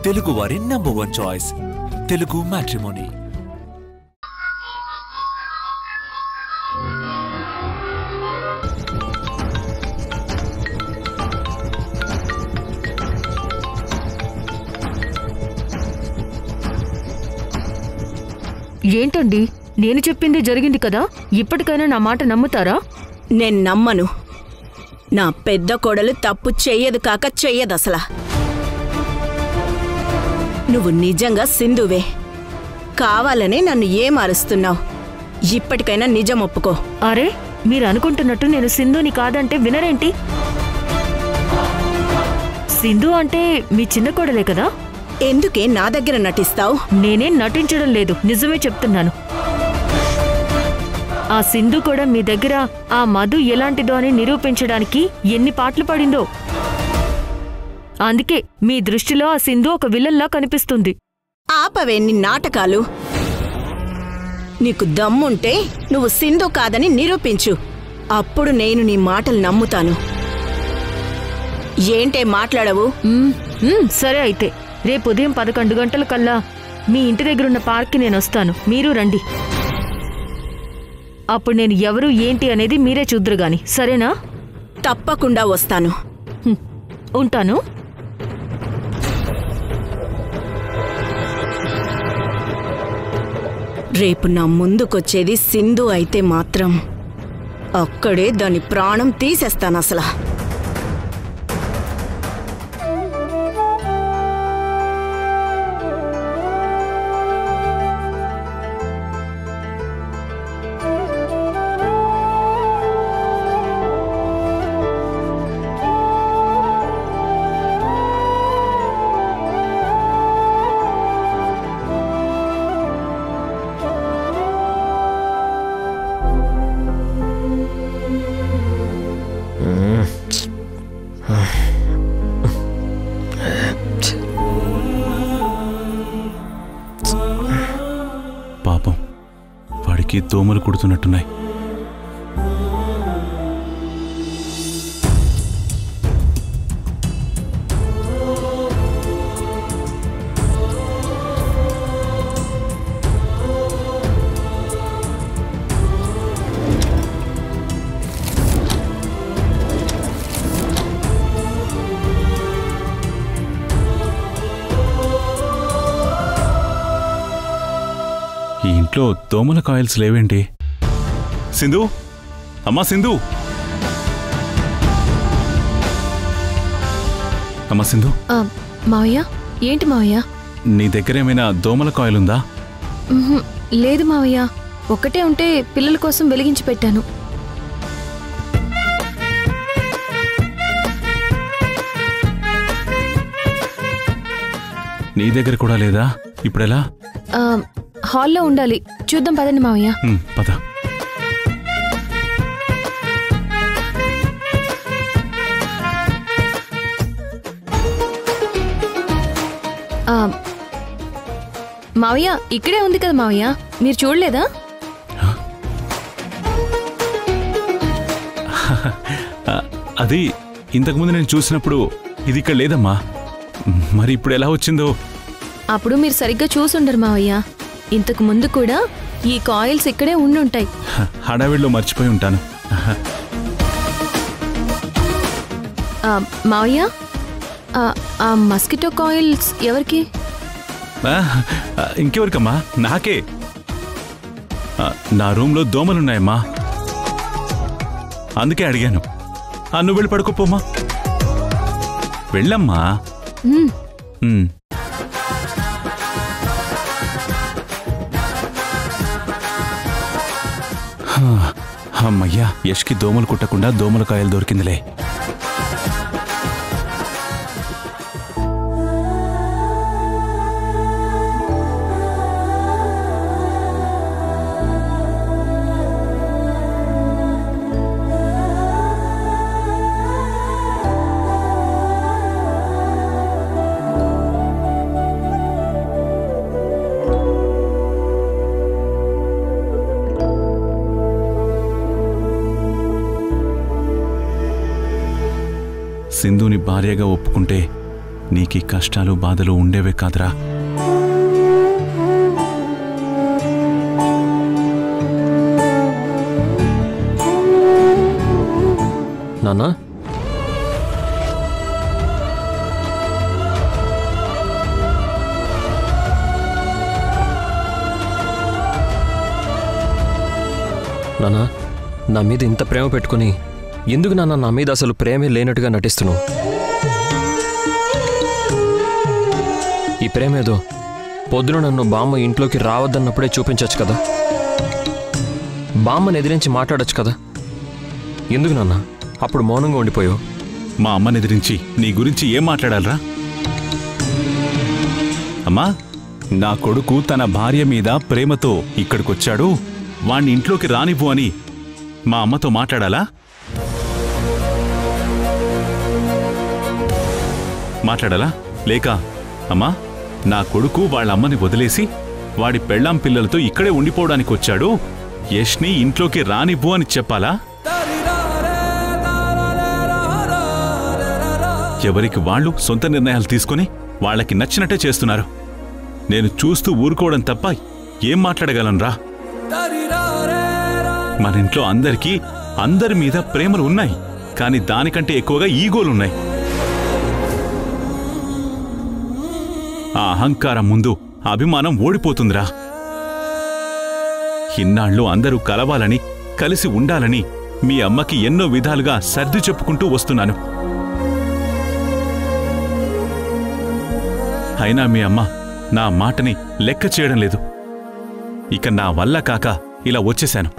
తెలుగువారి number 1 choice Telugu matrimony. ఏంటండి, నేను చెప్పింది జరిగింది కదా, ఇప్పటికైనా నా మాట నమ్ముతారా? నేను నమ్మను. నా పెద్ద కోడలు తప్పు చెయ్యదు కాక చెయ్యదసలా. నువ్వు నిజంగా సింధువే. కావాలనే నన్ను ఏమారుస్తున్నావు. ఇప్పటికైనా నిజం ఒప్పుకో. అరే, మీరు అనుకుంటున్నట్టు నేను సింధుని కాదంటే వినరేంటి? సింధు అంటే మీ చిన్న కోడలే కదా. ఎందుకే నా దగ్గర నటిస్తావు? నేనేం నటించడం లేదు, నిజమే చెప్తున్నాను. ఆ సింధు కూడా మీ దగ్గర ఆ మధు ఎలాంటిదో అని నిరూపించడానికి ఎన్ని పాటలు పడిందో. అందుకే మీ దృష్టిలో ఆ సింధు ఒక విలన్లా కనిపిస్తుంది. ఆపవే నీ నాటకాలు. నీకు దమ్ముంటే నువ్వు సింధు కాదని నిరూపించు. అప్పుడు నేను నీ మాటలు నమ్ముతాను. ఏంటే మాట్లాడవు? సరే అయితే రేపు ఉదయం 11 గంటల కల్లా మీ ఇంటి దగ్గరున్న పార్క్కి నేను వస్తాను. మీరు రండి. అప్పుడు నేను ఎవరు ఏంటి అనేది మీరే చూద్దరు గాని, సరేనా? తప్పకుండా వస్తాను. ఉంటాను. రేపు నా ముందుకొచ్చేది సింధు అయితే మాత్రం అక్కడే దాని ప్రాణం తీసేస్తాను అసలు. పాపం, వాడికి దోమలు కుడుతున్నట్టున్నాయి. ఈ ఇంట్లో దోమల కాయిల్స్ లేవేంటి? సింధు, అమ్మా సింధు, అమ్మా సింధు. మావయ్య, ఏంటి మావయ్య? నీ దగ్గర ఏమైనా దోమల కాయిల్ ఉందా? లేదు మావయ్య, ఒక్కటే ఉంటే పిల్లల కోసం వెలిగించి పెట్టాను. నీ దగ్గర కూడా లేదా? ఇప్పుడెలా? హాల్లో ఉండాలి. చూద్దాం పదండి మావయ్య. పద. మావయ్య, ఇక్కడే ఉంది కదా మావయ్య, మీరు చూడలేదా? అది ఇంతకుముందు నేను చూసినప్పుడు ఇది ఇక్కడ లేదమ్మా. మరి ఇప్పుడు ఎలా వచ్చిందో? అప్పుడు మీరు సరిగ్గా చూసుండరు మావయ్య. ఇంతకు ముందు కూడా ఈ కాయిల్స్ ఇక్కడే ఉండుంటాయి. హడావిడిలో మర్చిపోయి ఉంటాను. మావయ్య, ఆ మస్కిటో కాయిల్స్ ఎవరికి? ఇంకెవరికమ్మా? నాకే. నా రూమ్లో దోమలున్నాయమ్మా, అందుకే అడిగాను. నువ్వు వెళ్ళి పడుకోపోమ్మా. వెళ్ళమ్మా. అమ్మయ్యా, యష్కి దోమలు కుట్టకుండా దోమల కాయలు దొరికిందిలే. సింధుని భార్యగా ఒప్పుకుంటే నీకీ కష్టాలు బాధలు ఉండేవే కాదురా. నాన్నా, నాన్నా, నా మీద ఇంత ప్రేమ పెట్టుకుని ఎందుకు నాన్న నా మీద అసలు ప్రేమే లేనట్టుగా నటిస్తున్నావు? ఈ ప్రేమేదో పొద్దున నన్ను బామ్మ ఇంట్లోకి రావద్దన్నప్పుడే చూపించచ్చు కదా, బామ్మని ఎదిరించి మాట్లాడచ్చు కదా. ఎందుకు నాన్న అప్పుడు మౌనంగా ఉండిపోయావు? మా అమ్మని ఎదిరించి నీ గురించి ఏం మాట్లాడాలరా? అమ్మా, నా కొడుకు తన భార్య మీద ప్రేమతో ఇక్కడికొచ్చాడు, వాణ్ణి ఇంట్లోకి రానివ్వు అని మా అమ్మతో మాట్లాడాలా? మాట్లాడాలా? లేక అమ్మా, నా కొడుకు వాళ్ళ అమ్మని వదిలేసి వాడి పెళ్ళాం పిల్లలతో ఇక్కడే ఉండిపోవడానికి వచ్చాడు, యష్ని ఇంట్లోకి రానివ్వు అని చెప్పాలా? ఎవరికి వాళ్ళు సొంత నిర్ణయాలు తీసుకుని వాళ్ళకి నచ్చినట్టే చేస్తున్నారు. నేను చూస్తూ ఊరుకోవడం తప్ప ఏం మాట్లాడగలనురా? మన ఇంట్లో అందరికీ అందరి మీద ప్రేమలు ఉన్నాయి, కానీ దానికంటే ఎక్కువగా ఈగోలున్నాయి. ఆ అహంకారం ముందు అభిమానం ఓడిపోతుందిరా. ఇన్నాళ్ళు అందరూ కలవాలని కలిసి ఉండాలని మీ అమ్మకి ఎన్నో విధాలుగా సర్ది చెప్పుకుంటూ వస్తున్నాను. అయినా మీ అమ్మ నా మాటని లెక్క చేయడం లేదు. ఇక నా వల్ల కాక ఇలా వచ్చేశాను.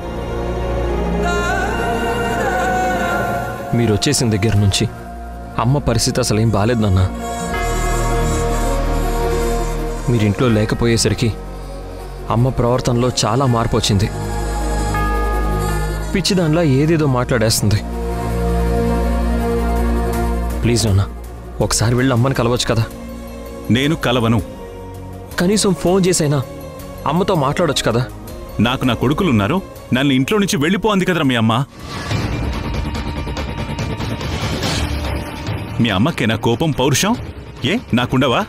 మీరొచ్చేసిన దగ్గర నుంచి అమ్మ పరిస్థితి అసలేం బాలేదు నాన్న. మీరింట్లో లేకపోయేసరికి అమ్మ ప్రవర్తనలో చాలా మార్పు వచ్చింది. పిచ్చిదానిలా ఏదేదో మాట్లాడేస్తుంది. ప్లీజ్ నాన్న, ఒకసారి వెళ్ళి అమ్మని కలవచ్చు కదా. నేను కలవను. కనీసం ఫోన్ చేసైనా అమ్మతో మాట్లాడొచ్చు కదా. నాకు నా కొడుకులున్నారు, నన్ను ఇంట్లో నుంచి వెళ్ళిపో అంది కదరా మీ అమ్మ. మీ అమ్మకేనా కోపం పౌరుషం? ఏ నాకుండవా?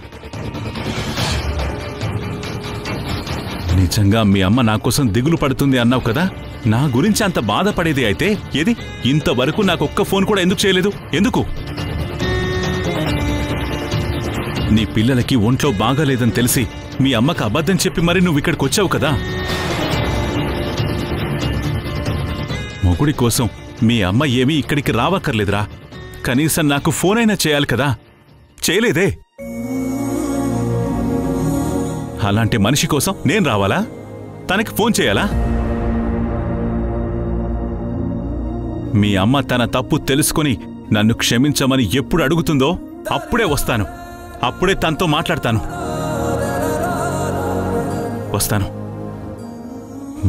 నిజంగా మీ అమ్మ నా కోసం దిగులు పడుతుంది అన్నావు కదా, నా గురించి అంత బాధపడేది అయితే ఏది ఇంతవరకు నాకొక్క ఫోన్ కూడా ఎందుకు చేయలేదు? ఎందుకు? నీ పిల్లలకి ఒంట్లో బాగాలేదని తెలిసి మీ అమ్మకు అబద్ధం చెప్పి మరి నువ్వు ఇక్కడికి వచ్చావు కదా. మొగుడి కోసం మీ అమ్మ ఏమీ ఇక్కడికి రావక్కర్లేదురా, కనీసం నాకు ఫోన్ అయినా చేయాలి కదా. చేయలేదే. అలాంటి మనిషి కోసం నేను రావాలా? తనకి ఫోన్ చేయాలా? మీ అమ్మ తన తప్పు తెలుసుకుని నన్ను క్షమించమని ఎప్పుడు అడుగుతుందో అప్పుడే వస్తాను, అప్పుడే తనతో మాట్లాడతాను. వస్తాను.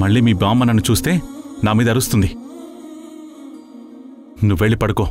మళ్ళీ మీ బామ్మ నన్ను చూస్తే నా మీద అరుస్తుంది. నువ్వు వెళ్ళి పడుకో.